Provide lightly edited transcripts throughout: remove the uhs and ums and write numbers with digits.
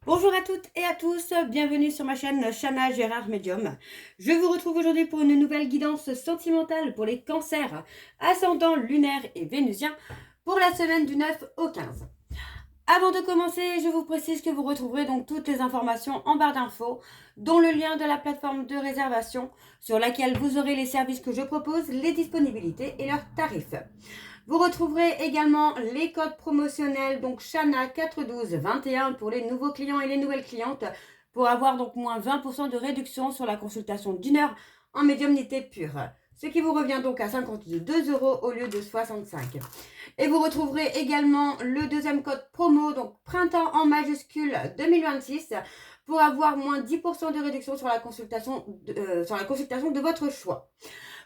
Bonjour à toutes et à tous, bienvenue sur ma chaîne Chana Gérard Medium. Je vous retrouve aujourd'hui pour une nouvelle guidance sentimentale pour les cancers, ascendant lunaire et vénusien pour la semaine du 9 au 15. Avant de commencer, je vous précise que vous retrouverez donc toutes les informations en barre d'infos, dont le lien de la plateforme de réservation sur laquelle vous aurez les services que je propose, les disponibilités et leurs tarifs. Vous retrouverez également les codes promotionnels, donc Chana 41221 pour les nouveaux clients et les nouvelles clientes, pour avoir donc moins 20% de réduction sur la consultation d'une heure en médiumnité pure. Ce qui vous revient donc à 52 € au lieu de 65. Et vous retrouverez également le deuxième code promo, donc printemps en majuscule 2026, pour avoir moins 10% de réduction sur la consultation de votre choix.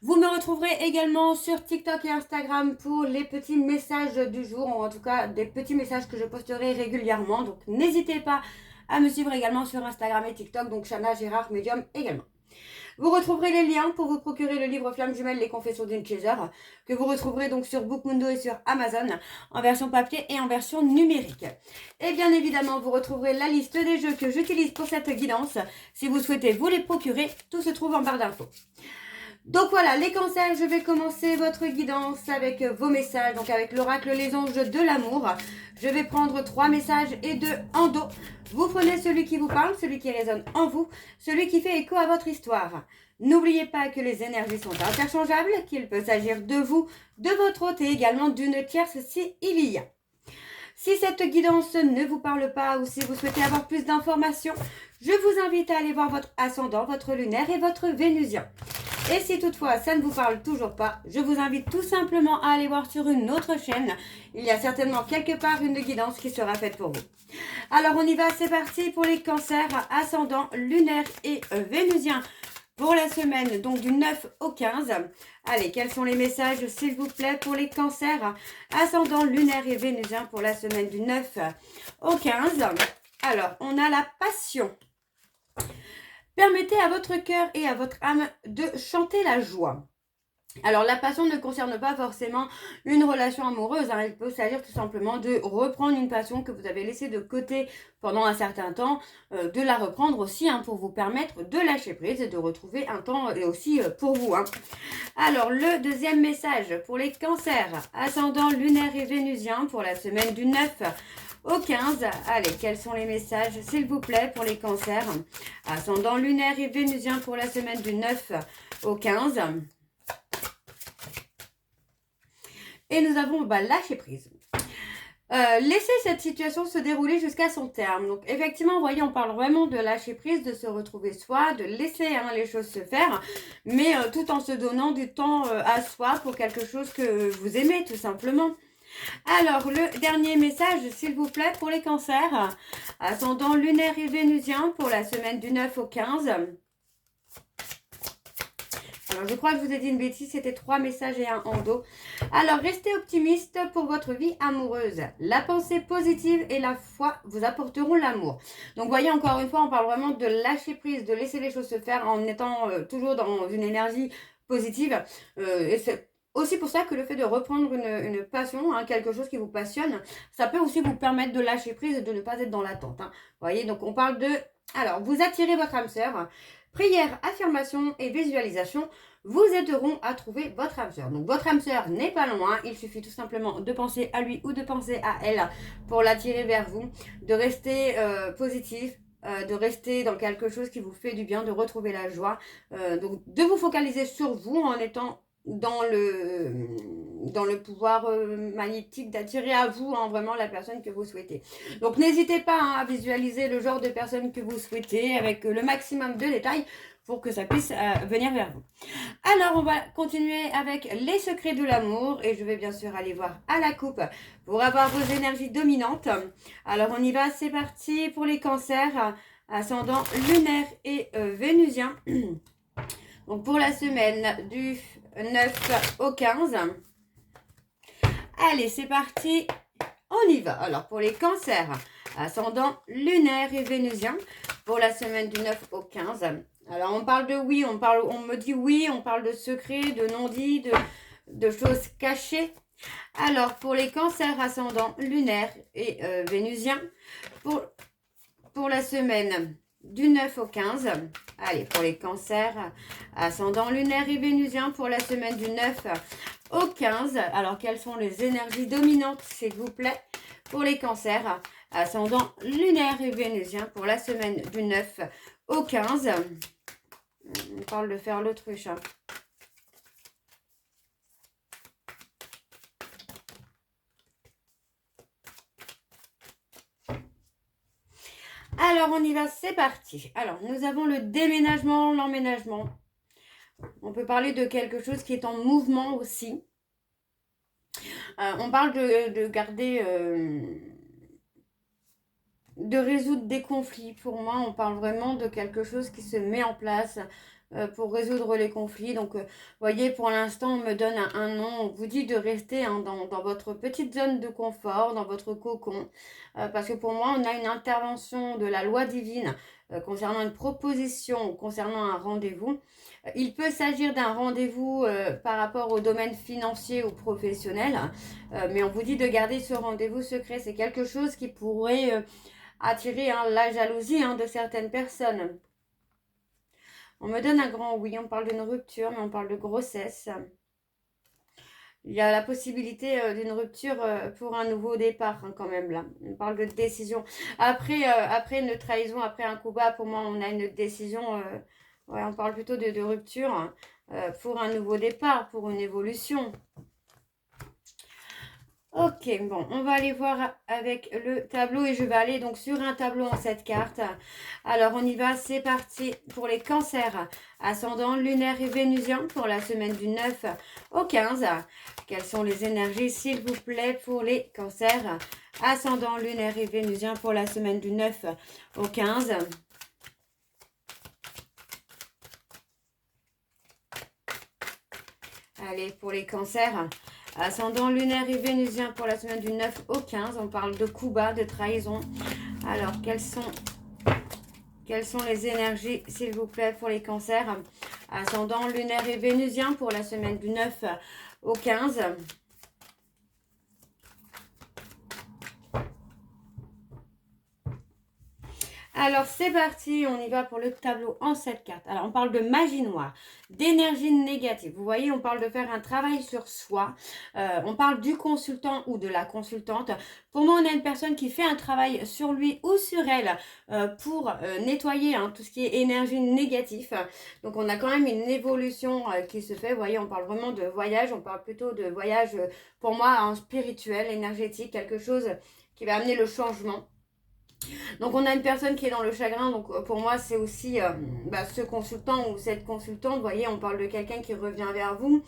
Vous me retrouverez également sur TikTok et Instagram pour les petits messages du jour, ou en tout cas des petits messages que je posterai régulièrement. Donc n'hésitez pas à me suivre également sur Instagram et TikTok, donc Chana Gérard Medium également. Vous retrouverez les liens pour vous procurer le livre Flamme Jumelle, les confessions d'une chaser, que vous retrouverez donc sur Bookmundo et sur Amazon, en version papier et en version numérique. Et bien évidemment, vous retrouverez la liste des jeux que j'utilise pour cette guidance. Si vous souhaitez vous les procurer, tout se trouve en barre d'infos. Donc voilà, les cancers, je vais commencer votre guidance avec vos messages, donc avec l'oracle Les Anges de l'amour. Je vais prendre 3 messages et 2 en dos. Vous prenez celui qui vous parle, celui qui résonne en vous, celui qui fait écho à votre histoire. N'oubliez pas que les énergies sont interchangeables, qu'il peut s'agir de vous, de votre hôte et également d'une tierce si il y a. Si cette guidance ne vous parle pas ou si vous souhaitez avoir plus d'informations, je vous invite à aller voir votre ascendant, votre lunaire et votre vénusien. Et si toutefois ça ne vous parle toujours pas, je vous invite tout simplement à aller voir sur une autre chaîne. Il y a certainement quelque part une guidance qui sera faite pour vous. Alors on y va, c'est parti pour les cancers ascendant lunaire et vénusien pour la semaine donc du 9 au 15. Allez, quels sont les messages s'il vous plaît pour les cancers ascendant lunaire et vénusien pour la semaine du 9 au 15. Alors, on a la passion. Permettez à votre cœur et à votre âme de chanter la joie. Alors, la passion ne concerne pas forcément une relation amoureuse. Il peut s'agir tout simplement de reprendre une passion que vous avez laissée de côté pendant un certain temps, de la reprendre aussi pour vous permettre de lâcher prise et de retrouver un temps et aussi pour vous. Alors, le deuxième message pour les cancers, ascendant lunaire et vénusien pour la semaine du 9 au 15. Allez, quels sont les messages, s'il vous plaît, pour les cancers ascendant lunaire et vénusien pour la semaine du 9 au 15. Et nous avons lâcher prise. Laisser cette situation se dérouler jusqu'à son terme. Donc effectivement, vous voyez, on parle vraiment de lâcher prise, de se retrouver soi, de laisser les choses se faire, mais tout en se donnant du temps à soi pour quelque chose que vous aimez tout simplement. Alors, le dernier message, s'il vous plaît, pour les cancers, ascendant lunaire et vénusien pour la semaine du 9 au 15. Alors, je crois que je vous ai dit une bêtise, c'était 3 messages et un en dos. Alors, restez optimiste pour votre vie amoureuse. La pensée positive et la foi vous apporteront l'amour. Donc, vous voyez, encore une fois, on parle vraiment de lâcher prise, de laisser les choses se faire en étant toujours dans une énergie positive. Et c'est aussi pour ça que le fait de reprendre une passion, quelque chose qui vous passionne, ça peut aussi vous permettre de lâcher prise et de ne pas être dans l'attente. Vous voyez, donc on parle de... Alors, vous attirez votre âme sœur. Prière, affirmation et visualisation vous aideront à trouver votre âme sœur. Donc votre âme sœur n'est pas loin, il suffit tout simplement de penser à lui ou de penser à elle pour l'attirer vers vous, de rester positif, de rester dans quelque chose qui vous fait du bien, de retrouver la joie, donc de vous focaliser sur vous en étant dans le pouvoir magnétique d'attirer à vous vraiment la personne que vous souhaitez. Donc n'hésitez pas à visualiser le genre de personne que vous souhaitez avec le maximum de détails pour que ça puisse venir vers vous. Alors on va continuer avec les secrets de l'amour et je vais bien sûr aller voir à la coupe pour avoir vos énergies dominantes. Alors on y va, c'est parti pour les cancers ascendant lunaire et vénusien. Donc pour la semaine du 9 au 15. Allez, c'est parti. On y va. Alors pour les cancers, ascendant lunaire et vénusien, pour la semaine du 9 au 15. Alors on parle de oui, on me dit oui, on parle de secrets, de non-dits, de choses cachées. Alors pour les cancers ascendant lunaire et vénusien, pour pour la semaine du 9 au 15. Allez, pour les cancers, ascendant lunaire et vénusien pour la semaine du 9 au 15. Alors, quelles sont les énergies dominantes, s'il vous plaît, pour les cancers, ascendant lunaire et vénusien pour la semaine du 9 au 15. On parle de faire l'autruche, hein. Alors, on y va, c'est parti. Alors, nous avons le déménagement, l'emménagement. On peut parler de quelque chose qui est en mouvement aussi. On parle de garder... de résoudre des conflits. Pour moi, on parle vraiment de quelque chose qui se met en place pour résoudre les conflits. Donc, vous voyez, pour l'instant, on me donne un nom. On vous dit de rester hein, dans votre petite zone de confort, dans votre cocon. Parce que pour moi, on a une intervention de la loi divine concernant une proposition, concernant un rendez-vous. Il peut s'agir d'un rendez-vous par rapport au domaine financier ou professionnel. Mais on vous dit de garder ce rendez-vous secret. C'est quelque chose qui pourrait... attirer hein, la jalousie hein, de certaines personnes. On me donne un grand oui, on parle d'une rupture, mais on parle de grossesse. Il y a la possibilité d'une rupture pour un nouveau départ hein, quand même là. On parle de décision. Après une trahison, après un coup bas, pour moi on a une décision. Ouais, on parle plutôt de rupture hein, pour un nouveau départ, pour une évolution. Ok, bon, on va aller voir avec le tableau et je vais aller donc sur un tableau en 7 cartes. Alors, on y va, c'est parti pour les cancers, ascendant lunaire et vénusien pour la semaine du 9 au 15. Quelles sont les énergies, s'il vous plaît, pour les cancers, ascendant lunaire et vénusien pour la semaine du 9 au 15. Allez, pour les cancers, ascendant lunaire et vénusien pour la semaine du 9 au 15. On parle de coups bas, de trahison. Alors, quelles sont les énergies, s'il vous plaît, pour les cancers, ascendant lunaire et vénusien pour la semaine du 9 au 15. Alors, c'est parti, on y va pour le tableau en 7 cartes. Alors, on parle de magie noire, d'énergie négative. Vous voyez, on parle de faire un travail sur soi. On parle du consultant ou de la consultante. Pour moi, on a une personne qui fait un travail sur lui ou sur elle pour nettoyer hein, tout ce qui est énergie négative. Donc, on a quand même une évolution qui se fait. Vous voyez, on parle vraiment de voyage. On parle plutôt de voyage, pour moi, en spirituel, énergétique, quelque chose qui va amener le changement. Donc on a une personne qui est dans le chagrin, donc pour moi c'est aussi ce consultant ou cette consultante, vous voyez on parle de quelqu'un qui revient vers vous.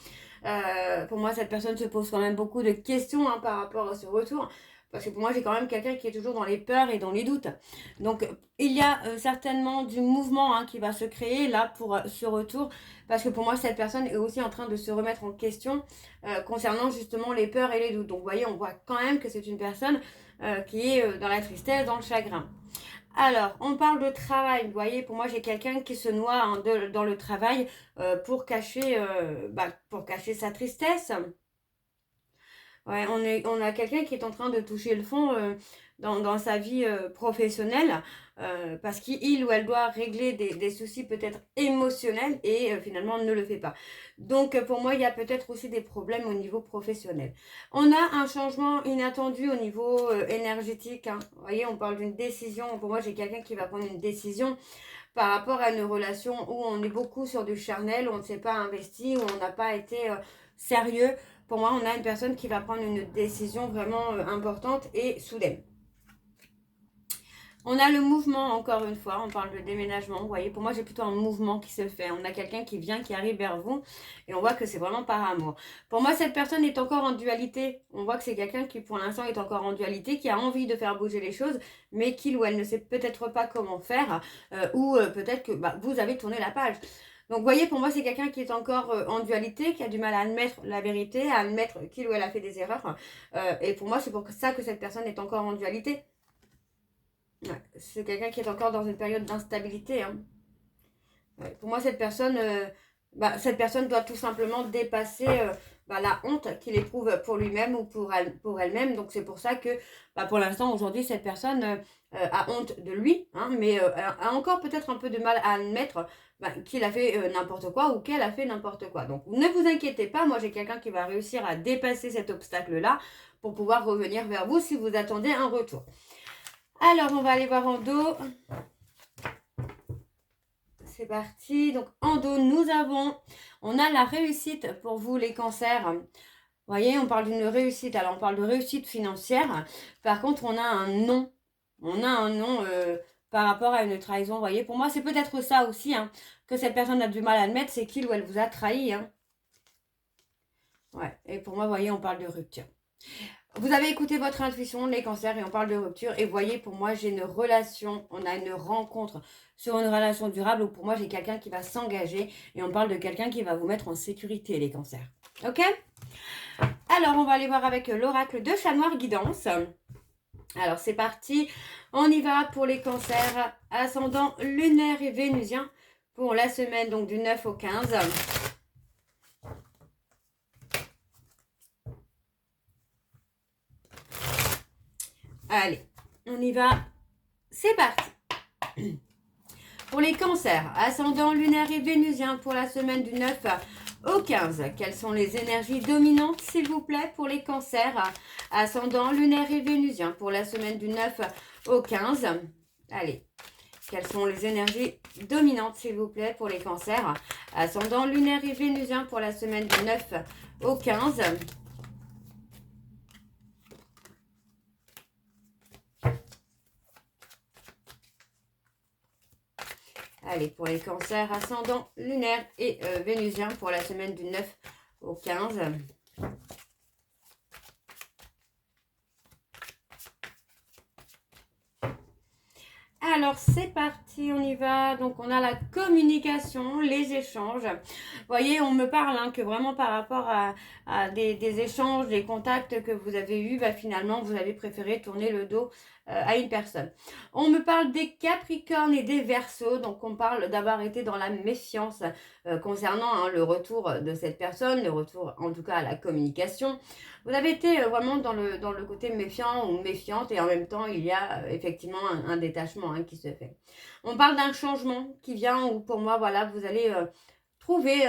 Pour moi cette personne se pose quand même beaucoup de questions hein, par rapport à ce retour. Parce que pour moi j'ai quand même quelqu'un qui est toujours dans les peurs et dans les doutes. Donc il y a certainement du mouvement hein, qui va se créer là pour ce retour. Parce que pour moi cette personne est aussi en train de se remettre en question concernant justement les peurs et les doutes. Donc vous voyez on voit quand même que c'est une personne qui est dans la tristesse, dans le chagrin. Alors, on parle de travail. Vous voyez, pour moi, j'ai quelqu'un qui se noie hein, dans le travail pour cacher sa tristesse. Ouais, on a quelqu'un qui est en train de toucher le fond dans sa vie professionnelle parce qu'il ou elle doit régler des soucis peut-être émotionnels et finalement ne le fait pas. Donc pour moi, il y a peut-être aussi des problèmes au niveau professionnel. On a un changement inattendu au niveau énergétique. Hein. Vous voyez, on parle d'une décision. Pour moi, j'ai quelqu'un qui va prendre une décision par rapport à une relation où on est beaucoup sur du charnel, où on ne s'est pas investi, où on n'a pas été sérieux. Pour moi, on a une personne qui va prendre une décision vraiment importante et soudaine. On a le mouvement, encore une fois, on parle de déménagement, vous voyez, pour moi j'ai plutôt un mouvement qui se fait, on a quelqu'un qui vient, qui arrive vers vous, et on voit que c'est vraiment par amour. Pour moi, cette personne est encore en dualité, on voit que c'est quelqu'un qui pour l'instant est encore en dualité, qui a envie de faire bouger les choses, mais qu'il ou elle ne sait peut-être pas comment faire, ou peut-être que vous avez tourné la page. Donc, vous voyez, pour moi, c'est quelqu'un qui est encore en dualité, qui a du mal à admettre la vérité, à admettre qu'il ou elle a fait des erreurs, et pour moi, c'est pour ça que cette personne est encore en dualité. Ouais, c'est quelqu'un qui est encore dans une période d'instabilité. Hein. Ouais, pour moi, cette personne doit tout simplement dépasser la honte qu'il éprouve pour lui-même ou pour elle-même. Donc c'est pour ça que pour l'instant, aujourd'hui, cette personne a honte de lui, hein, mais a encore peut-être un peu de mal à admettre qu'il a fait n'importe quoi ou qu'elle a fait n'importe quoi. Donc ne vous inquiétez pas, moi j'ai quelqu'un qui va réussir à dépasser cet obstacle-là pour pouvoir revenir vers vous si vous attendez un retour. Alors, on va aller voir en dos. C'est parti. Donc, en dos, on a la réussite pour vous, les cancers. Vous voyez, on parle d'une réussite. Alors, on parle de réussite financière. Par contre, on a un non. On a un non par rapport à une trahison. Vous voyez, pour moi, c'est peut-être ça aussi que cette personne a du mal à admettre. C'est qu'il ou elle vous a trahi. Ouais. Et pour moi, vous voyez, on parle de rupture. Vous avez écouté votre intuition, les cancers, et on parle de rupture. Et voyez, pour moi, j'ai une relation, on a une rencontre sur une relation durable où pour moi, j'ai quelqu'un qui va s'engager. Et on parle de quelqu'un qui va vous mettre en sécurité, les cancers. Ok? Alors, on va aller voir avec l'oracle de Chat Noir Guidance. Alors, c'est parti. On y va pour les cancers ascendant lunaire et vénusien pour la semaine donc du 9 au 15. Allez, on y va. C'est parti. Pour les cancers, ascendant lunaire et vénusien pour la semaine du 9 au 15. Quelles sont les énergies dominantes, s'il vous plaît, pour les cancers, ascendant lunaire et vénusien pour la semaine du 9 au 15. Allez, quelles sont les énergies dominantes, s'il vous plaît, pour les cancers, ascendant lunaire et vénusien pour la semaine du 9 au 15. Allez, pour les cancers, ascendant lunaire et vénusien pour la semaine du 9 au 15. Alors, c'est parti, on y va. Donc, on a la communication, les échanges. Vous voyez, on me parle que vraiment par rapport à des échanges, des contacts que vous avez eus, finalement, vous avez préféré tourner le dos à une personne. On me parle des Capricornes et des Verseaux. Donc, on parle d'avoir été dans la méfiance concernant le retour de cette personne, le retour en tout cas à la communication. Vous avez été vraiment dans le côté méfiant ou méfiante et en même temps, il y a effectivement un détachement qui se fait. On parle d'un changement qui vient où pour moi, voilà, vous allez trouver,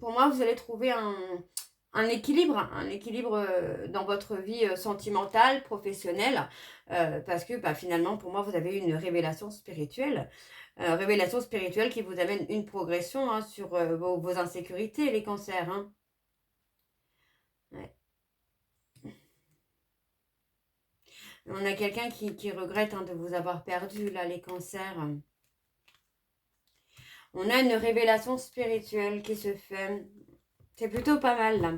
pour moi, vous allez trouver un équilibre dans votre vie sentimentale, professionnelle, parce que finalement, pour moi, vous avez une révélation spirituelle. Révélation spirituelle qui vous amène une progression sur vos insécurités, les cancers. Ouais. On a quelqu'un qui regrette de vous avoir perdu, là, les cancers. On a une révélation spirituelle qui se fait. C'est plutôt pas mal, là.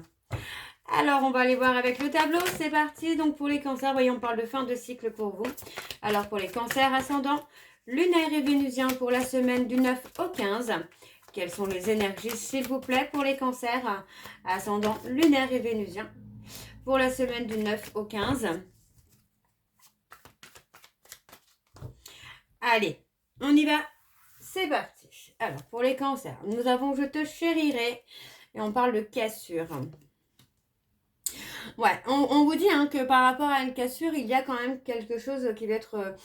Alors, on va aller voir avec le tableau. C'est parti. Donc, pour les cancers, voyons, on parle de fin de cycle pour vous. Alors, pour les cancers ascendants, lunaire et vénusien pour la semaine du 9 au 15. Quelles sont les énergies, s'il vous plaît, pour les cancers ascendants, lunaire et vénusien pour la semaine du 9 au 15. Allez, on y va. C'est parti. Alors, pour les cancers, nous avons « Je te chérirai » et on parle de cassure. Ouais, on vous dit que par rapport à une cassure, il y a quand même quelque chose qui va être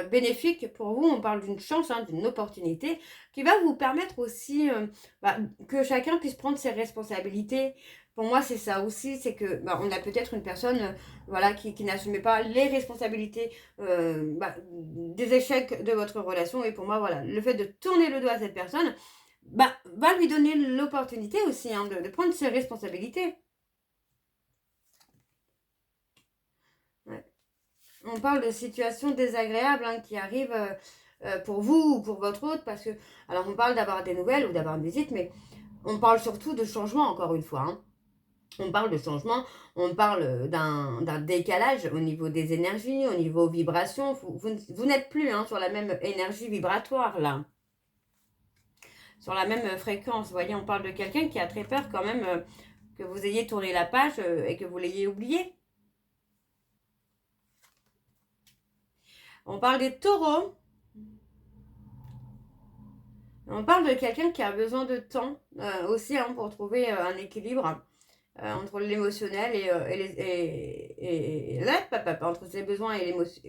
bénéfique pour vous. On parle d'une chance, d'une opportunité qui va vous permettre aussi que chacun puisse prendre ses responsabilités. Pour moi, c'est ça aussi, c'est que on a peut-être une personne qui n'assumait pas les responsabilités des échecs de votre relation. Et pour moi, voilà, le fait de tourner le dos à cette personne va lui donner l'opportunité aussi de prendre ses responsabilités. Ouais. On parle de situations désagréables qui arrivent pour vous ou pour votre autre, parce que, alors on parle d'avoir des nouvelles ou d'avoir une visite, mais on parle surtout de changement, encore une fois. On parle de changement, on parle d'un décalage au niveau des énergies, au niveau vibration. Vous n'êtes plus sur la même énergie vibratoire, là. Sur la même fréquence. Vous voyez, on parle de quelqu'un qui a très peur quand même que vous ayez tourné la page et que vous l'ayez oublié. On parle des taureaux. On parle de quelqu'un qui a besoin de temps aussi pour trouver un équilibre. entre l'émotionnel entre ses besoins et l'émotion,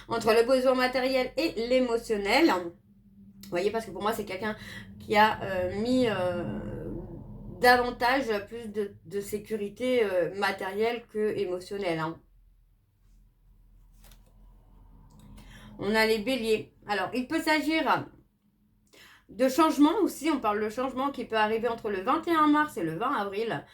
entre le besoin matériel et l'émotionnel. Vous voyez, parce que pour moi, c'est quelqu'un qui a mis davantage, plus de sécurité matérielle que émotionnelle. Hein. On a les béliers. Alors, il peut s'agir de changement aussi. On parle de changement qui peut arriver entre le 21 mars et le 20 avril.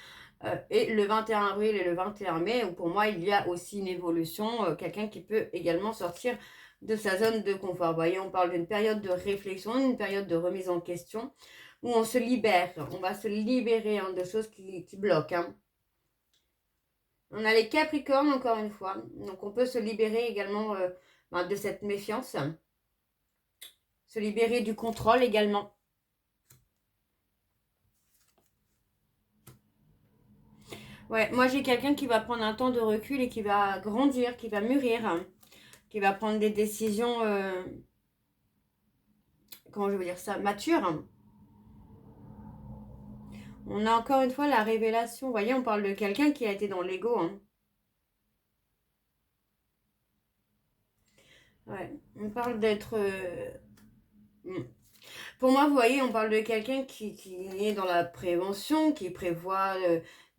Et le 21 avril et le 21 mai, où pour moi, il y a aussi une évolution. Quelqu'un qui peut également sortir de sa zone de confort. Vous voyez, on parle d'une période de réflexion, une période de remise en question, où on se libère. On va se libérer hein, de choses qui bloquent. Hein. On a les Capricornes, encore une fois. Donc, on peut se libérer également de cette méfiance. Se libérer du contrôle également. Ouais, moi, j'ai quelqu'un qui va prendre un temps de recul et qui va grandir, qui va mûrir, hein, qui va prendre des décisions, comment je veux dire ça, matures. Hein. On a encore une fois la révélation. Vous voyez, on parle de quelqu'un qui a été dans l'ego. Hein. Ouais, on parle d'être... Pour moi, vous voyez, on parle de quelqu'un qui est dans la prévention, qui prévoit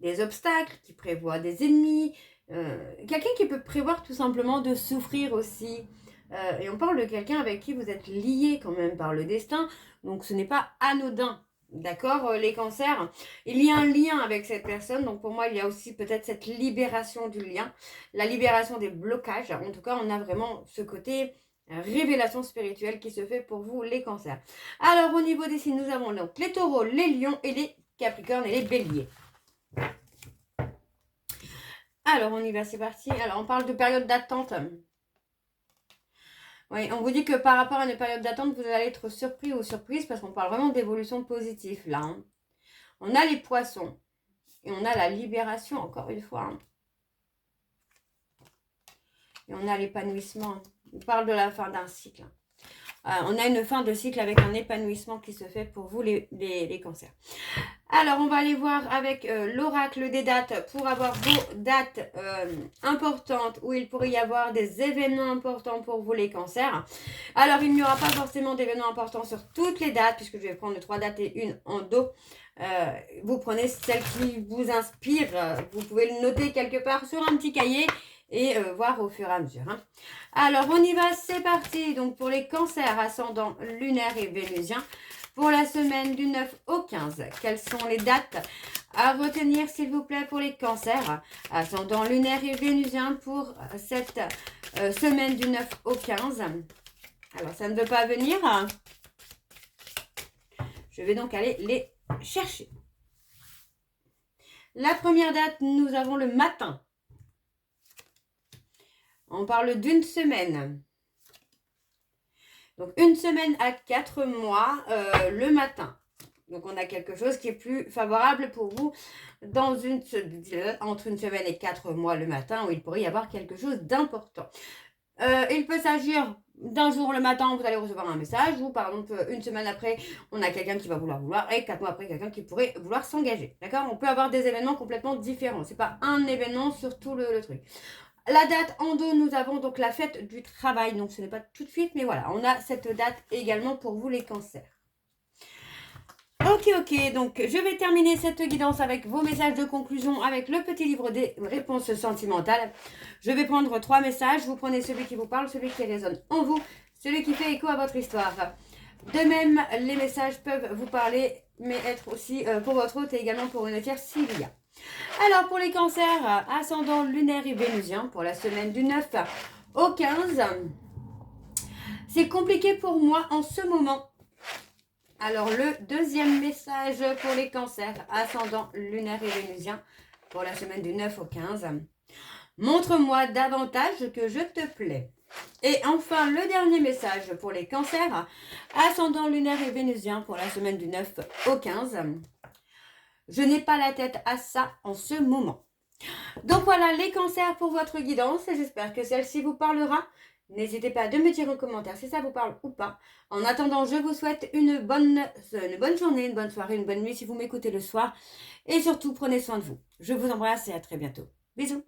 des obstacles, qui prévoit des ennemis. Quelqu'un qui peut prévoir tout simplement de souffrir aussi. Et on parle de quelqu'un avec qui vous êtes lié quand même par le destin. Donc ce n'est pas anodin. D'accord, les cancers, il y a un lien avec cette personne, donc pour moi il y a aussi peut-être cette libération du lien, la libération des blocages. En tout cas, on a vraiment ce côté révélation spirituelle qui se fait pour vous, les cancers. Alors au niveau des signes, nous avons donc les taureaux, les lions et les capricornes et les béliers. Alors on y va, c'est parti. Alors on parle de période d'attente. Oui, on vous dit que par rapport à une période d'attente, vous allez être surpris ou surprise parce qu'on parle vraiment d'évolution positive là. Hein. On a les poissons et on a la libération encore une fois. Hein. Et on a l'épanouissement. On parle de la fin d'un cycle. On a une fin de cycle avec un épanouissement qui se fait pour vous les cancers. Alors, on va aller voir avec l'oracle des dates pour avoir vos dates importantes où il pourrait y avoir des événements importants pour vous les cancers. Alors, il n'y aura pas forcément d'événements importants sur toutes les dates puisque je vais prendre 3 dates et une en dos. Vous prenez celle qui vous inspire. Vous pouvez le noter quelque part sur un petit cahier et voir au fur et à mesure. Hein. Alors, on y va, c'est parti. Donc, pour les cancers ascendant lunaire et vénusien, pour la semaine du 9 au 15, quelles sont les dates à retenir, s'il vous plaît, pour les cancers ascendant lunaire et vénusien pour cette semaine du 9 au 15. Alors, ça ne veut pas venir. Je vais donc aller les chercher. La première date, nous avons le matin. On parle d'une semaine. Donc, une semaine à 4 mois le matin. Donc, on a quelque chose qui est plus favorable pour vous dans entre une semaine et 4 mois le matin où il pourrait y avoir quelque chose d'important. Il peut s'agir d'un jour le matin, vous allez recevoir un message, ou par exemple, une semaine après, on a quelqu'un qui va vouloir, et 4 mois après, quelqu'un qui pourrait vouloir s'engager. D'accord? On peut avoir des événements complètement différents. C'est pas un événement sur tout le truc. La date en dos, nous avons donc la fête du travail. Donc, ce n'est pas tout de suite, mais voilà, on a cette date également pour vous, les cancers. Ok, donc je vais terminer cette guidance avec vos messages de conclusion avec le petit livre des réponses sentimentales. Je vais prendre 3 messages. Vous prenez celui qui vous parle, celui qui résonne en vous, celui qui fait écho à votre histoire. De même, les messages peuvent vous parler, mais être aussi pour votre hôte et également pour une tierce s'il y a. Alors, pour les cancers ascendant lunaire et vénusien, pour la semaine du 9 au 15, c'est compliqué pour moi en ce moment. Alors, le deuxième message pour les cancers ascendant lunaire et vénusien, pour la semaine du 9 au 15. Montre-moi davantage que je te plais. Et enfin, le dernier message pour les cancers ascendant lunaire et vénusien, pour la semaine du 9 au 15. Je n'ai pas la tête à ça en ce moment. Donc voilà les cancers pour votre guidance. J'espère que celle-ci vous parlera. N'hésitez pas de me dire en commentaire si ça vous parle ou pas. En attendant, je vous souhaite une bonne journée, une bonne soirée, une bonne nuit si vous m'écoutez le soir. Et surtout, prenez soin de vous. Je vous embrasse et à très bientôt. Bisous.